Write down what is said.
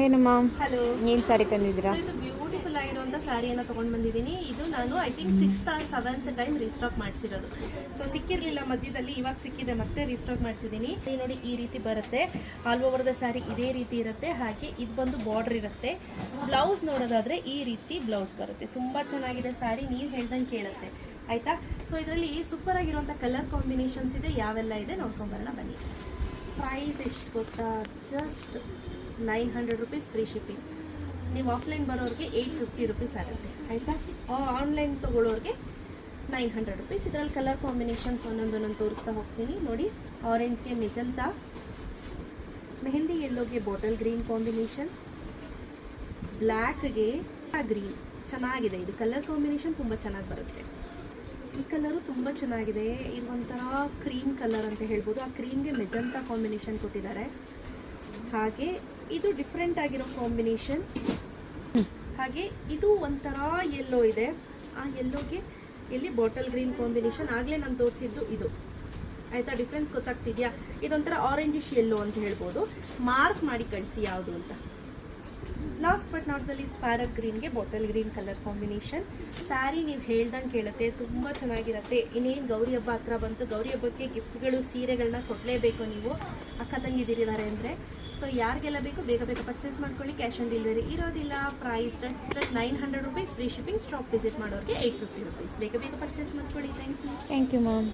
Hi ನಮ್ಮ hello, ಏನು ಸಾರಿ ತಂದಿದ್ದೀರಾ? ಇದು ಬ್ಯೂಟಿಫುಲ್ ಆಗಿರುವಂಥ ಸ್ಯಾರಿಯನ್ನು ತೊಗೊಂಡು ಬಂದಿದ್ದೀನಿ. ಇದು ನಾನು I think 6th or 7th time restock ಮಾಡಿಸಿರೋದು. ಸೊ ಸಿಕ್ಕಿರಲಿಲ್ಲ ಮಧ್ಯದಲ್ಲಿ, ಇವಾಗ ಸಿಕ್ಕಿದೆ, ಮತ್ತೆ ರೀಸ್ಟಾಕ್ ಮಾಡಿಸಿದ್ದೀನಿ. ನೋಡಿ ಈ ರೀತಿ ಬರುತ್ತೆ, ಆಲ್ ಓವರ್ ದ ಸ್ಯಾರಿ ಇದೇ ರೀತಿ ಇರುತ್ತೆ. ಹಾಗೆ ಇದು ಬಂದು ಬಾರ್ಡರ್ ಇರುತ್ತೆ. ಬ್ಲೌಸ್ ನೋಡೋದಾದ್ರೆ ಈ ರೀತಿ ಬ್ಲೌಸ್ ಬರುತ್ತೆ. ತುಂಬ ಚೆನ್ನಾಗಿದೆ ಸ್ಯಾರಿ, ನೀವು ಹೇಳ್ದಂಗೆ ಕೇಳುತ್ತೆ ಆಯಿತಾ. ಸೊ ಇದರಲ್ಲಿ ಸೂಪರ್ ಆಗಿರುವಂಥ ಕಲರ್ ಕಾಂಬಿನೇಷನ್ಸ್ ಇದೆ, ಯಾವೆಲ್ಲ ಇದೆ ನೋಡ್ಕೊಂಬರೋಣ ಬನ್ನಿ. ಪ್ರೈಸ್ ಎಷ್ಟು ಗೊತ್ತಾ? Just 900 rupees free shipping. ನೀವು ಆಫ್ಲೈನ್ ಬರೋರಿಗೆ 850 rupees ಆಗುತ್ತೆ ಆಯಿತಾ. ಆನ್ಲೈನ್ ತೊಗೊಳ್ಳೋರಿಗೆ 900 rupees. ಇದರಲ್ಲಿ ಕಲರ್ ಕಾಂಬಿನೇಷನ್ಸ್ ಒಂದೊಂದೊಂದೊಂದು ತೋರಿಸ್ತಾ ಹೋಗ್ತೀನಿ ನೋಡಿ. ಆರೆಂಜ್ಗೆ ಮೆಜಂತಾ, ಮೆಹಂದಿ ಯೆಲ್ಲೋಗೆ ಬಾಟಲ್ ಗ್ರೀನ್ ಕಾಂಬಿನೇಷನ್, ಬ್ಲ್ಯಾಕ್ಗೆ ಗ್ರೀನ್. ಚೆನ್ನಾಗಿದೆ, ಇದು ಕಲರ್ ಕಾಂಬಿನೇಷನ್ ತುಂಬ ಚೆನ್ನಾಗಿ ಬರುತ್ತೆ. ಈ ಕಲರು ತುಂಬ ಚೆನ್ನಾಗಿದೆ, ಇದು ಒಂಥರ ಕ್ರೀಮ್ ಕಲರ್ ಅಂತ ಹೇಳ್ಬೋದು. ಆ ಕ್ರೀಮ್ಗೆ ಮೆಜಂತಾ ಕಾಂಬಿನೇಷನ್ ಕೊಟ್ಟಿದ್ದಾರೆ. ಹಾಗೆ ಇದು ಡಿಫ್ರೆಂಟ್ ಆಗಿರೋ ಕಾಂಬಿನೇಷನ್. ಹಾಗೆ ಇದು ಒಂಥರ ಯೆಲ್ಲೋ ಇದೆ, ಆ ಯೆಲ್ಲೋಗೆ ಇಲ್ಲಿ ಬಾಟಲ್ ಗ್ರೀನ್ ಕಾಂಬಿನೇಷನ್. ಆಗಲೇ ನಾನು ತೋರಿಸಿದ್ದು ಇದು ಆಯಿತಾ. ಡಿಫ್ರೆನ್ಸ್ ಗೊತ್ತಾಗ್ತಿದೆಯಾ? ಇದೊಂಥರ ಆರೆಂಜಿಶ್ ಯೆಲ್ಲೋ ಅಂತ ಹೇಳ್ಬೋದು. ಮಾರ್ಕ್ ಮಾಡಿ ಕಳಿಸಿ ಯಾವುದು ಅಂತ. Last but not the least parrot ಗ್ರೀನ್ಗೆ bottle green colour combination. Sari ನೀವು ಹೇಳ್ದಂಗೆ ಕೇಳುತ್ತೆ, ತುಂಬ ಚೆನ್ನಾಗಿರುತ್ತೆ. ಇನ್ನೇನು ಗೌರಿ ಹಬ್ಬ ಹತ್ರ ಬಂತು, ಗೌರಿ ಹಬ್ಬಕ್ಕೆ ಗಿಫ್ಟ್ಗಳು ಸೀರೆಗಳನ್ನ ಕೊಡಲೇಬೇಕು ನೀವು ಅಕ್ಕ ತಂಗಿದಿರಿದ್ದಾರೆ ಅಂದರೆ. ಸೊ ಯಾರಿಗೆಲ್ಲ ಬೇಕು ಬೇಗ ಬೇಗ ಪರ್ಚೇಸ್ ಮಾಡ್ಕೊಳ್ಳಿ. ಕ್ಯಾಶ್ ಆನ್ ಡೆಲಿವರಿ ಇರೋದಿಲ್ಲ. Price 900 rupees free shipping. Stop visit ಮಾಡೋರಿಗೆ 850 rupees. ಬೇಗ ಬೇಗ ಪರ್ಚೇಸ್ ಮಾಡ್ಕೊಳ್ಳಿ. Thank you ma'am.